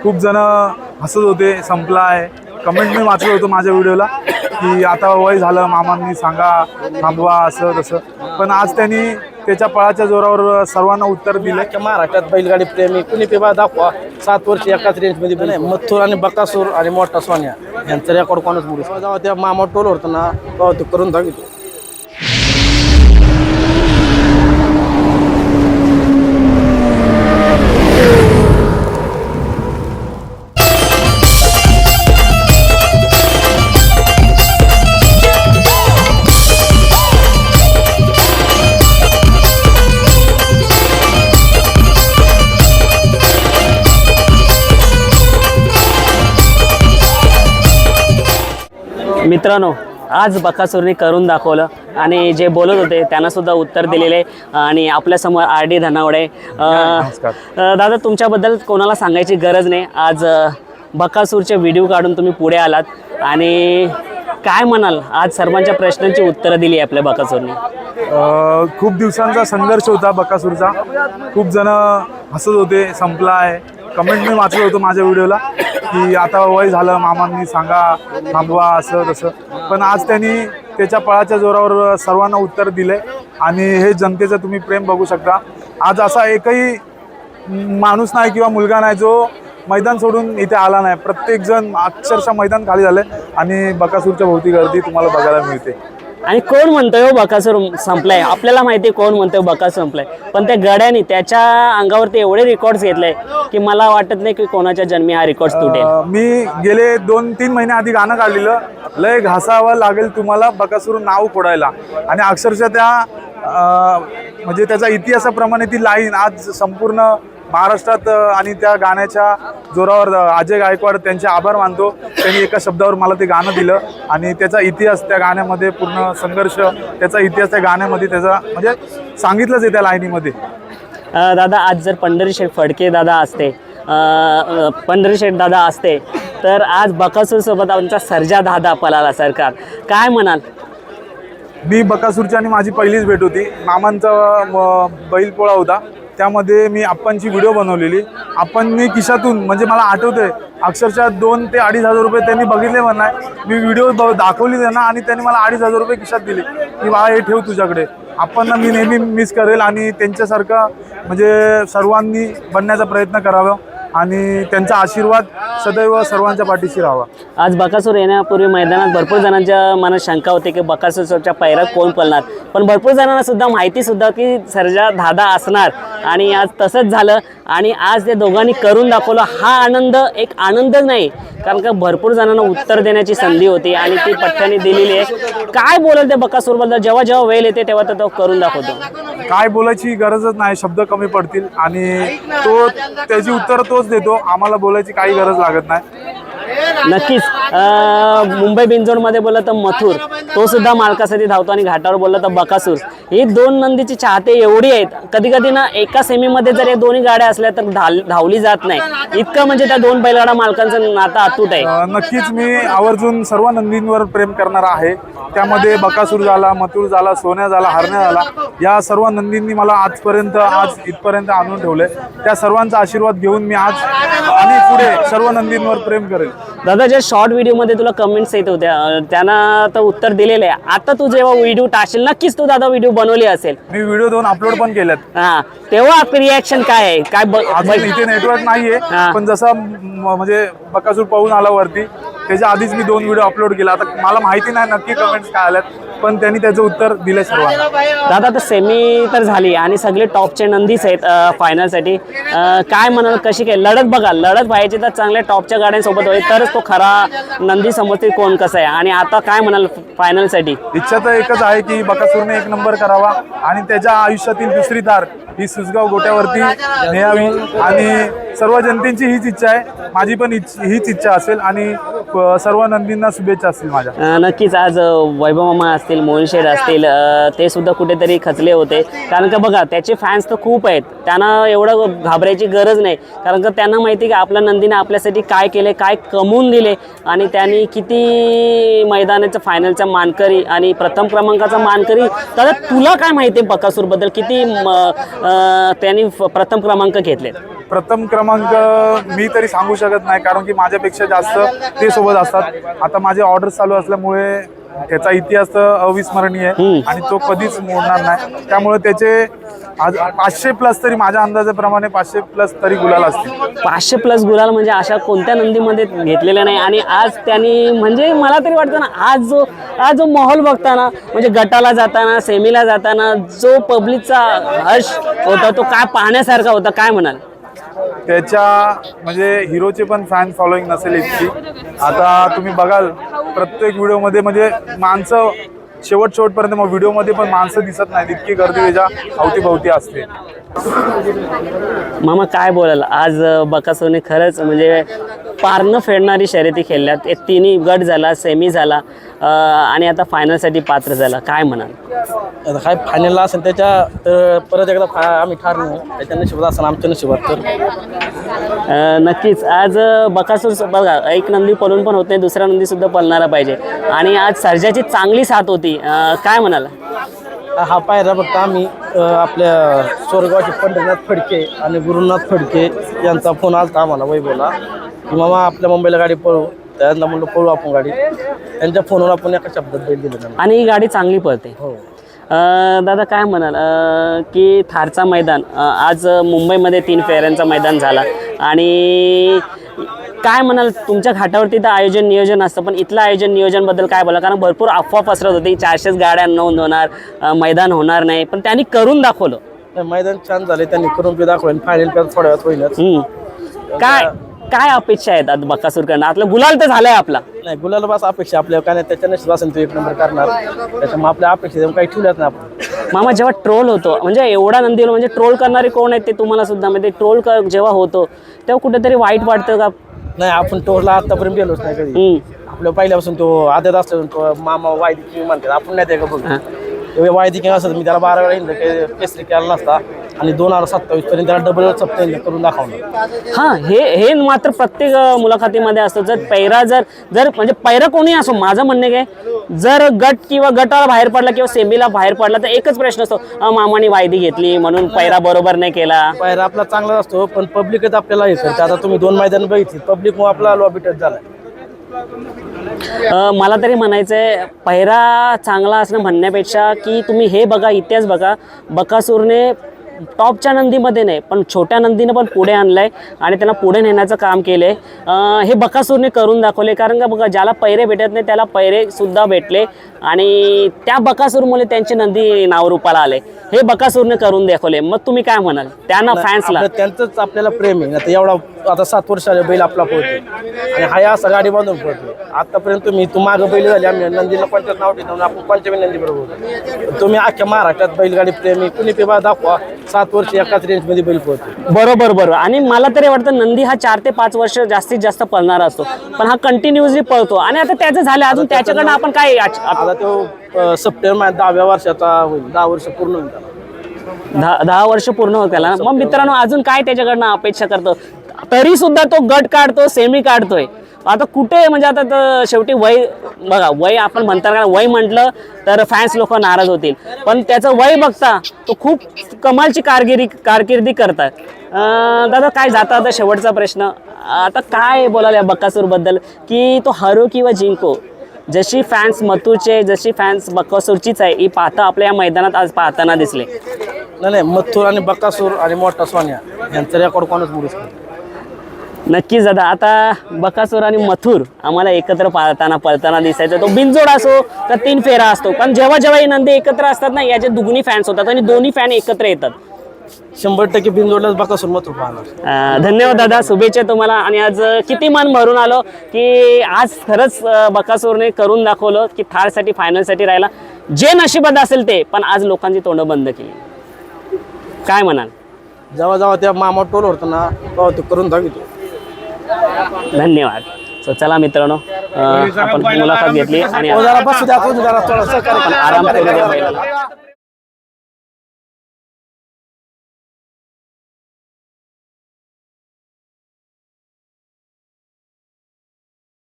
खूप जण हसत होते, संपला आहे. कमेंट मी वाचलं होतं माझ्या व्हिडिओला की आता वय झालं, मामांनी सांगा थांबवा असं तसं. पण आज त्यांनी त्याच्या पळाच्या जोरावर सर्वांना उत्तर दिलं. महाराष्ट्रात बैलगाडी प्रेमी कुणी पेबा दाखवा 7 वर्ष एकाच रेंजमध्ये नाही. मथुर आणि बकासूर आणि मोठा सोन्या यांचं रेकॉर्ड कोणच बोलू शकतो. जेव्हा त्या मामा टोल होतं ना तेव्हा ते करून दाखवतो. मित्रांनो, आज बकासूरने करून दाखवलं आणि जे बोलत होते त्यांना सुद्धा उत्तर दिलेले. आणि आपल्यासमोर RD धनावडे. दादा, तुमच्याबद्दल कोणाला सांगायची गरज नाही. आज बकासूरचे व्हिडिओ काढून तुम्ही पुढे आलात आणि काय म्हणाल, आज सर्वांच्या प्रश्नांची उत्तरं दिली आपल्या बकासूरने. खूप दिवसांचा संघर्ष होता बकासूरचा. खूप जण हसत होते, संपला आहे. कमेंट मी वाचलं होतं माझ्या व्हिडिओला की आता वय झालं, मामांनी सांगा थांबवा असं तसं. पण आज त्यांनी त्याच्या पळाच्या जोरावर सर्वांना उत्तर दिले आणि हे जनतेचं तुम्ही प्रेम बघू शकता. आज असा एकही माणूस नाही किंवा मुलगा नाही जो मैदान सोडून इथे आला नाही. प्रत्येकजण अक्षरशः मैदान खाली झाले आणि बकासूरच्या भोवती गर्दी तुम्हाला बघायला मिळते. आणि कोण म्हणतोय बकासूर संपलाय, आपल्याला माहिती आहे कोण म्हणतोय बकासूर संपलाय, पण त्या गड्याने त्याच्या अंगावरती एवढे रेकॉर्ड्स घेतले की मला वाटत नाही की कोणाच्या जन्मी हा रेकॉर्ड तुटेल. मी गेले 2-3 महिने आधी गाणं काढलेलं, लय घासावं लागेल तुम्हाला बकासूर नाव फोडायला. आणि अक्षरशः त्या म्हणजे त्याच्या इतिहासाप्रमाणे ती लाईन आज संपूर्ण महाराष्ट्रात आणि त्या गाण्याच्या जोरावर अजय गायकवाड त्यांचे आभार मानतो. त्यांनी एका शब्दावर मला ते गाणं दिलं आणि त्याचा इतिहास त्या गाण्यामध्ये, पूर्ण संघर्ष त्याचा इतिहास त्या गाण्यामध्ये त्याचा म्हणजे सांगितलंच आहे त्या लाईनीमध्ये. दादा, आज जर पंढरीशेठ फडके दादा असते, पंढरीशेठ दादा असते तर आज बकासूरसोबत आमचा सर्जा दादा पळाला सरकार, काय म्हणाल? मी बकासूरची आणि माझी पहिलीच भेट होती. मामांचा बैलपोळा होता, त्यामध्ये मी आप्पांची व्हिडिओ बनवलेली. आप्पांनी खिशातून, म्हणजे मला आठवतंय अक्षरशः 2,000 ते 2,500 रुपये त्यांनी बघितले म्हणा. मी व्हिडिओ दाखवली त्यांना आणि त्यांनी मला 2,500 रुपये खिशात दिले की बा हे ठेव तुझ्याकडे. आप्पांना मी नेहमी मिस करेल आणि त्यांच्यासारखं म्हणजे सर्वांनी बनण्याचा प्रयत्न करावा आणि त्यांचा आशीर्वाद सदैव सर्वांच्या पाठीशी राहावा. आज बकासूर येण्यापूर्वी मैदानात भरपूर जणांच्या मनात शंका होती की बकासूरच्या पैरात कोण पळणार, पण भरपूर जणांना सुद्धा माहिती सुद्धा की सर्जा दादा असणार आणि आज तसंच झालं. आणि आज ते दोघांनी करून दाखवलं. हा आनंद एक आनंदच नाही, कारण का भरपूर जणांना उत्तर देण्याची संधी होती आणि ती पठ्ठ्याने दिलेली आहे. काय बोलल ते बकासूरबद्दल, जेव्हा जेव्हा वेळ येते तेव्हा तो करून दाखवतो. काय बोलायची गरजच नाही, शब्द कमी पडतील आणि तो त्याची उत्तर तोच देतो. आम्हाला बोलायची काही गरज लागत नाही. नक्कीच. मुंबई बिनजोडमध्ये बोललं तर मथुर, तो सुद्धा मालकासाठी धावतो आणि घाटावर बोललं तर बकासूर. ही 2 नंदीची चाहते एवढी आहेत, कधी कधी ना एका सेमीमध्ये जर या दोन्ही गाड्या असल्या तर धावली जात नाही. इतकं म्हणजे त्या 2 बैलगाडा मालकांचं नातं अतूट आहे. नक्कीच मी आवर्जून सर्व नंदींवर प्रेम करणार आहे. त्यामध्ये बकासूर झाला, मथुर झाला, सोन्या झाला, हरण्या झाला, या सर्व नंदींनी मला आज इथपर्यंत आणून ठेवले. त्या सर्वांचा आशीर्वाद घेऊन मी आज आणि पुढे सर्व नंदींवर प्रेम करेल. दादा, ज्या शॉर्ट व्हिडिओमध्ये तुला कमेंट्स येत होत्या त्यांना तर उत्तर दिलेलं आहे. आता तू जेव्हा व्हिडिओ टाकशील, नक्कीच तू दादा व्हिडिओ बनवली असेल. मी व्हिडिओ 2 अपलोड पण केल्यात. तेव्हा आपली रिॲक्शन काय आहे? काय इथे नेटवर्क नाहीये, पण जसं म्हणजे बकासूर पाहून आला वरती, त्याच्या आधीच मी 2 व्हिडिओ अपलोड केला. आता मला माहिती नाही नक्की कमेंट्स काय आल्यात, पण त्यांनी त्याचं उत्तर दिलं सर्वांना. दादा, तर सेमी तर झाली आणि सगळे टॉपचे नंदीच आहेत फायनलसाठी. काय म्हणाल, कशी काय लढत? बघा, लढत व्हायची तर चांगल्या टॉपच्या गाड्यांसोबत होईल तरच तो खरा नंदी समजतील कोण कसं आहे. आणि आता काय म्हणाल फायनलसाठी? इच्छा तर एकच आहे की बकासूरने 1 नंबर करावा आणि त्याच्या आयुष्यातील दुसरी तार ही सुसगाव गोट्यावरती न्यावी आणि सर्व जनतेची हीच इच्छा आहे. माझी पण हीच इच्छा असेल आणि सर्व नंदींना शुभेच्छा असतील माझ्या. नक्कीच. आज वैभव मामा असतील, मोहन शेठ असतील, ते सुद्धा कुठेतरी खचले होते, कारण का बघा त्याचे फॅन्स तर खूप आहेत. त्यांना एवढं घाबरायची गरज नाही, कारण का त्यांना माहिती की आपल्या नंदीने आपल्यासाठी काय केले, काय कमवून दिले आणि त्यांनी किती मैदानाचा फायनलचा मानकरी आणि प्रथम क्रमांकाचा मानकरी. दादा, तुला काय माहिती आहे बकासूरबद्दल? किती त्यांनी प्रथम क्रमांक घेतले? प्रथम क्रमांक मी तरी सांगू शकत नाही, कारण की माझ्यापेक्षा जास्त ते सोबत असतात. आता माझे ऑर्डर चालू असल्यामुळे त्याचा इतिहास तर अविस्मरणीय आहे आणि तो कधीच मोडणार नाही. त्यामुळे त्याचे आज 500+ तरी माझ्या अंदाजाप्रमाणे 500+ तरी गुलाल असतील. 500+ गुलाल म्हणजे अशा कोणत्या नंदीमध्ये घेतलेल्या नाही. आणि आज त्यांनी म्हणजे मला तरी वाटतं ना, आज जो माहोल बघताना म्हणजे गटाला जाताना सेमीला जाताना जो पब्लिकचा हर्ष होता तो काय पाहण्यासारखा होता, काय म्हणाल? त्याच्या म्हणजे हिरोचे पण फॅन फॉलोईंग नसेल इतकी. आता तुम्ही बघाल प्रत्येक व्हिडिओमध्ये म्हणजे माणसं शेवटपर्यंत मग व्हिडिओमध्ये पण माणसं दिसत नाहीत, इतकी गर्दी त्याच्या अवतीभवती असते. मामा काय बोलाल, आज बकासूरने खरंच म्हणजे पारणं फेडणारी शर्यती खेळल्यात. एक तिन्ही गट झाला, सेमी झाला आणि आता फायनलसाठी पात्र झाला, काय म्हणाल? आता काय फायनलला असेल त्याच्या तर परत एकदा आम्ही ठरलो, त्याच्या नशिबात असेल आमच्या नशिबात तर नक्कीच आज बकासूर बघा, एक नंदी पळून पण होत नाही, दुसरा नंदी सुद्धा पळणारा पाहिजे. आणि आज सर्जाची चांगली साथ होती, काय म्हणाल? हा पायरा फक्त आम्ही आपल्या स्वर्गाचे पंढरीनाथ फडके आणि गुरुनाथ फडके यांचा फोन आला आम्हाला वैभवला की मामा आपल्या मुंबईला गाडी पळू. त्यांना म्हणलं पळू आपण गाडी. त्यांच्या फोनवर आपण एका शब्दात बैल दिलं. आणि ही गाडी चांगली पळते. हो दादा काय म्हणाल की थारचा मैदान आज मुंबईमध्ये 3 फेऱ्यांचा मैदान झाला आणि काय म्हणाल, तुमच्या घाटावरती तर आयोजन नियोजन असतं, पण इथलं आयोजन नियोजनबद्दल काय बोला? कारण भरपूर अफवा पसरत होती 400 गाड्या नोंद होणार, मैदान होणार नाही, पण त्यांनी करून दाखवलं. मैदान छान झाले, त्यांनी करून बी दाखवलं. फायनल थोड्या वेळात होईलच. काय अपेक्षा आहेत आता बकासूरकडनं? आपलं गुलाल तर झालाय आपला. नाही गुलाला बस अपेक्षा आपल्या काय नाही, त्याच्या नशिबात असेल तो 1 नंबर करणार. त्याच्यामुळे आपल्या अपेक्षा काही ठेवल्यात नाही आपण. मामा जेव्हा ट्रोल होतो म्हणजे एवढा नंदी म्हणजे ट्रोल करणारे कोण आहेत ते तुम्हाला सुद्धा म्हणजे ट्रोल जेव्हा होतो तेव्हा कुठेतरी वाईट वाटतं का? नाही आपण टोरला आतापर्यंत गेलोच नाही कधी. आपल्या पहिल्यापासून तो आदत असतो तो मामा वायदी म्हणतात, आपण नाही ते का बघ वायदी किंग असत. मी त्याला 12 वेळा हिंद केसरी केला नसता आणि 2027 पर्यंत त्याला डबल सप्त हिंद करून दाखवलं. हां, हे मात्र प्रत्येक मुलाखतीमध्ये असतं. जर पैरा जर म्हणजे पैरा कोणी असो, माझं म्हणणं काय, जर गट किंवा गटाला बाहेर पडला किंवा सेमीला बाहेर पडला तर एकच प्रश्न असतो, मामाने वायदी घेतली म्हणून पैरा बरोबर नाही केला. पैरा आपला चांगला असतो पण पब्लिकच आपल्याला हे करते. आता तुम्ही 2 मैदान बघितली, पब्लिक मग आपला लॉबी टच झाला. मला तरी म्हणायचंय पहिरा चांगला असणं म्हणण्यापेक्षा की तुम्ही हे बघा, इतिहास बघा, बकासूरने टॉपच्या नंदीमध्ये नाही पण छोट्या नंदीनं पण पुढे आणलंय आणि त्यांना पुढे नेण्याचं काम केलंय. हे बकासूरने करून दाखवले. कारण का बघा, ज्याला पैरे भेटत नाही त्याला पैरे सुद्धा भेटले आणि त्या बकासूरमुळे त्यांची नंदी नावरूपाला आले. हे बकासूरने करून दाखवले. मग तुम्ही काय म्हणाल त्यांना, फॅन्सला? त्यांचंच आपल्याला प्रेम आहे. आता एवढा आता 7 वर्ष आले बैल आपला पोहतो आणि हा असा गाडी बांधून पोहतो. आतापर्यंत तुम्ही मागं बैल झाली, आम्ही नंदीला कोणत्याच नाव ठेवून आपण कोणत्या नंदी बरोबर. तुम्ही अख्ख्या महाराष्ट्रात बैलगाडी प्रेमी कुणी पेबा दाखवा, 7 वर्ष एकाच रेंजमध्ये बैल पोहतो. बरोबर. आणि मला तरी वाटतं नंदी हा 4 ते 5 वर्ष जास्तीत जास्त पळणारा असतो, पण हा कंटिन्युअसली पळतो. आणि आता त्याचं झालं, अजून त्याच्याकडनं आपण काय? आता तो सप्टेंबर 10व्या वर्षाचा होईल. 10 वर्ष पूर्ण होईल त्याला. 10 वर्ष पूर्ण होत त्याला. मग मित्रांनो, अजून काय त्याच्याकडनं अपेक्षा करतो? तरी सुद्धा तो गट काढतो, सेमी काढतोय. आता कुठे म्हणजे आता तर शेवटी वय बघा, वय आपण म्हणता वय म्हटलं तर फॅन्स लोक नाराज होतील, पण त्याचं वय बघता तो खूप कमालची कारकिर्दी करतात. दादा काय जाता आता शेवटचा प्रश्न, आता काय बोलायला बकासूरबद्दल की तो हरो किंवा जिंको, जशी फॅन्स मथुरचे जशी फॅन्स बकासूरचीच आहे ही पाहता आपल्या या मैदानात आज पाहताना दिसले. नाही मथुर आणि बकासूर आणि मोठा सोन्या यांचं रेकॉर्ड कोणच मोडू शकतो. नक्कीच दादा, आता बकासूर आणि मथुर आम्हाला एकत्र पळताना दिसायचं. तो बिनजोड असो तर 3 फेरा असतो, पण जेव्हा ही नंदी एकत्र असतात ना, याचे दुगणी फॅन्स होतात आणि दोन्ही फॅन एकत्र येतात. 100% बिनजोडलाच बकासूर मथुर पाहणार. धन्यवाद दादा, शुभेच्छा तुम्हाला. आणि आज किती मन भरून आलो की आज खरंच बकासूरने करून दाखवलं की थारसाठी फायनलसाठी राहिला. जे नशिबात असेल ते, पण आज लोकांची तोंड बंद केली. काय म्हणाल? जेव्हा त्या मामा टोल होतं ना तेव्हा ते करून दाखवतो. धन्यवाद. सो चला मित्रांनो, आपण मुलाखत घेतली आणि जरा बसू द्या, थोडं सहकार्य आराम करू द्या.